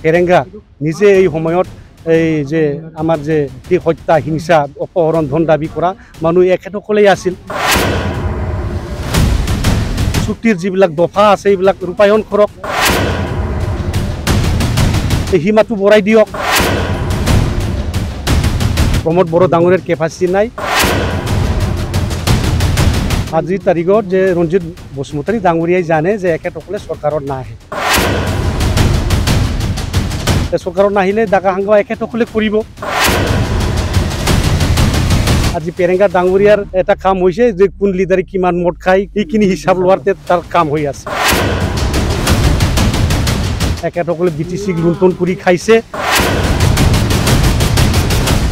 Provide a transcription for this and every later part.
ফেৰেংগা নিজে এই সময়ত এই যে আমাৰ যে হত্যা হিংসা অপহৰণ ধন দাবী কৰা মানুহ এখেতসকলেই আছিল। চুক্তিৰ যিবিলাক দফা আছে এইবিলাক ৰূপায়ণ কৰক, এই সীমাটো বঢ়াই দিয়ক। প্ৰমোদ বড়ো ডাঙৰীয়াৰ কেপাচিটি নাই। আজিৰ তাৰিখত যে ৰঞ্জিত বসুমতাৰী ডাঙৰীয়াই জানে যে এখেতসকলে চৰকাৰত নাহে, চৰকাৰত নাহিলে ডাকা হাংগামা এখেতসকলে কৰিব। আজি পেৰেংগা ডাঙৰীয়াৰ এটা কাম হৈছে যে কোন লিডাৰে কিমান মদ খায় এইখিনি হিচাপ লোৱাতে তাৰ কাম হৈ আছে। এখেতসকলে BTCক লুণ্ঠন কৰি খাইছে।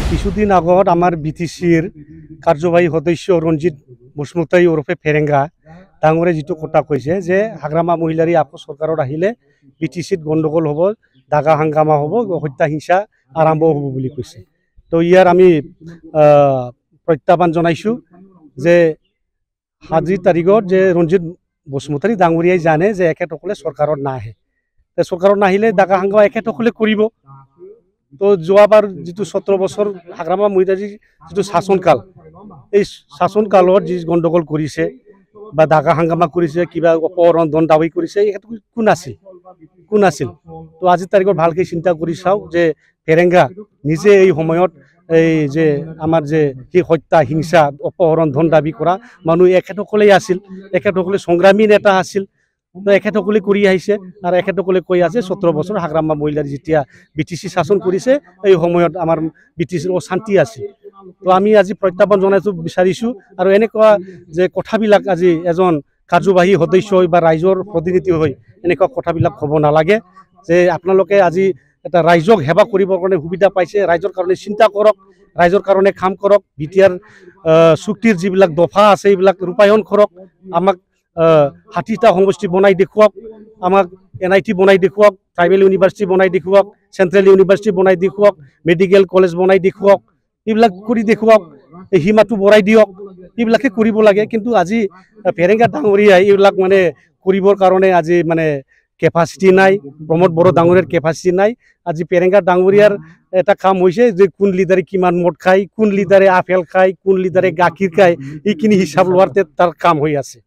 কিছুদিন আগত আমাৰ BTCৰ কাৰ্যবাহী সদস্য ৰঞ্জিত বসুমতাৰী ওৰফে ফেৰেংগা ডাঙৰে যিটো কথা কৈছে যে হাগ্ৰামা মহিলাৰী আকৌ চৰকাৰত আহিলে BTCত গণ্ডগোল হ'ব, দাগা হাংগামা হ'ব, হত্যা হিংসা আৰম্ভ হ'ব বুলি কৈছে। তো ইয়াৰ আমি প্ৰত্যাহ্বান জনাইছোঁ যে আজিৰ তাৰিখত যে ৰঞ্জিত বসুমতাৰী ডাঙৰীয়াই জানে যে এখেতসকলে চৰকাৰত নাহে, চৰকাৰত নাহিলে দাগা হাংগামা এখেতসকলে কৰিব। তো যোৱাবাৰ যিটো 17 বছৰ হাগ্ৰামা মহিলাৰীৰ যিটো শাসনকাল, এই শাসনকালত যি গণ্ডগোল কৰিছে বা দাগা হাংগামা কৰিছে, কিবা অপহৰণ ধন দাবী কৰিছে, কোন আছিল? তো আজিৰ তাৰিখত ভালকৈ চিন্তা কৰি চাওক যে ফেৰেংগা নিজে এই সময়ত এই যে আমাৰ যে হত্যা হিংসা অপহৰণ ধন দাবী কৰা মানুহ এখেতসকলেই আছিল, এখেতসকলে সংগ্ৰামী নেতা আছিল। তো এখেতসকলে কৰি আহিছে আৰু এখেতসকলে কৈ আছে 17 বছৰ হাগ্ৰামা মহিলাৰী যেতিয়া BTC শাসন কৰিছে এই সময়ত আমাৰ BTCৰ অশান্তি আছিল। তো আমি আজি প্ৰত্যাহ্বান জনাইছোঁ বিচাৰিছোঁ আৰু এনেকুৱা যে কথাবিলাক আজি এজন কাৰ্যবাহী সদস্য হৈ বা ৰাইজৰ প্ৰতিনিধি হৈ এনেকুৱা কথাবিলাক হ'ব নালাগে। যে আপোনালোকে আজি এটা ৰাইজক সেৱা কৰিবৰ কাৰণে সুবিধা পাইছে, ৰাইজৰ কাৰণে চিন্তা কৰক, ৰাইজৰ কাৰণে কাম কৰক। BTR চুক্তিৰ যিবিলাক দফা আছে এইবিলাক ৰূপায়ণ কৰক। আমাক 60টা সমষ্টি বনাই দেখুৱাওক, আমাক NIT বনাই দেখুৱাওক, ট্ৰাইবেল ইউনিভাৰ্চিটি বনাই দেখুৱাওক, চেণ্ট্ৰেল ইউনিভাৰ্চিটি বনাই দেখুৱাওক, মেডিকেল কলেজ বনাই দেখুৱাওক, এইবিলাক কৰি দেখুৱাওক, এই সীমাটো বঢ়াই দিয়ক, এইবিলাকে কৰিব লাগে। কিন্তু আজি ফেৰেংগা ডাঙৰীয়াই এইবিলাক মানে কৰিবৰ কাৰণে আজি মানে কেপাচিটি নাই, প্ৰমোদ বড়ো ডাঙৰীয়াৰ কেপাচিটি নাই। আজি পেৰেংগা ডাঙৰীয়াৰ এটা কাম হৈছে যে কোন লিডাৰে কিমান মদ খায়, কোন লিডাৰে আপেল খায়, কোন লিডাৰে গাখীৰ খায়, এইখিনি হিচাপ লোৱাতে তাৰ কাম হৈ আছে।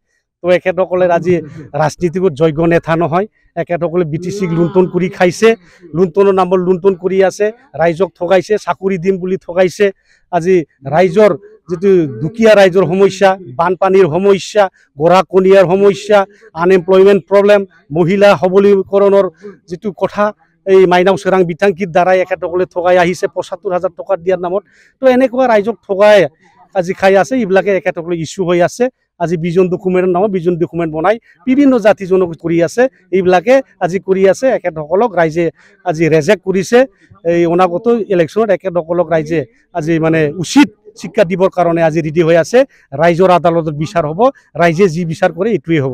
তো এখেতসকলে আজি ৰাজনীতিকত যোগ্য নেতা নহয়, এখেতসকলে BTCক লুণ্ঠন কৰি খাইছে, লুণ্ঠনৰ নামত লুণ্ঠন কৰি আছে, ৰাইজক ঠগাইছে, চাকৰি দিম বুলি ঠগাইছে। আজি ৰাইজৰ যিটো দুখীয়া ৰাইজৰ সমস্যা, বানপানীৰ সমস্যা, গৰাকণীয়াৰ সমস্যা, আনএমপ্লয়মেণ্ট প্ৰব্লেম, মহিলা সবলীকৰণৰ যিটো কথা, এই মাইনাও চেৰাং বিথাংকিৰ দ্বাৰাই এখেতসকলে ঠগাই আহিছে 75,000 টকা দিয়াৰ নামত। তো এনেকুৱা ৰাইজক ঠগাই আজি খাই আছে, এইবিলাকে এখেতসকলে ইস্যু হৈ আছে। আজি বিজন ডকুমেণ্টৰ নামত বিজন ডকুমেণ্ট বনাই বিভিন্ন জাতি জনক কৰি আছে, এইবিলাকে আজি কৰি আছে। এখেতসকলক ৰাইজে আজি ৰেজেক্ট কৰিছে। এই অনাগত ইলেকশ্যনত এখেতসকলক ৰাইজে আজি মানে উচিত শিক্ষা দিবৰ কাৰণে আজি ৰেডি হৈ আছে। ৰাইজৰ আদালতত বিচাৰ হ'ব, ৰাইজে যি বিচাৰ কৰে এইটোৱেই হ'ব।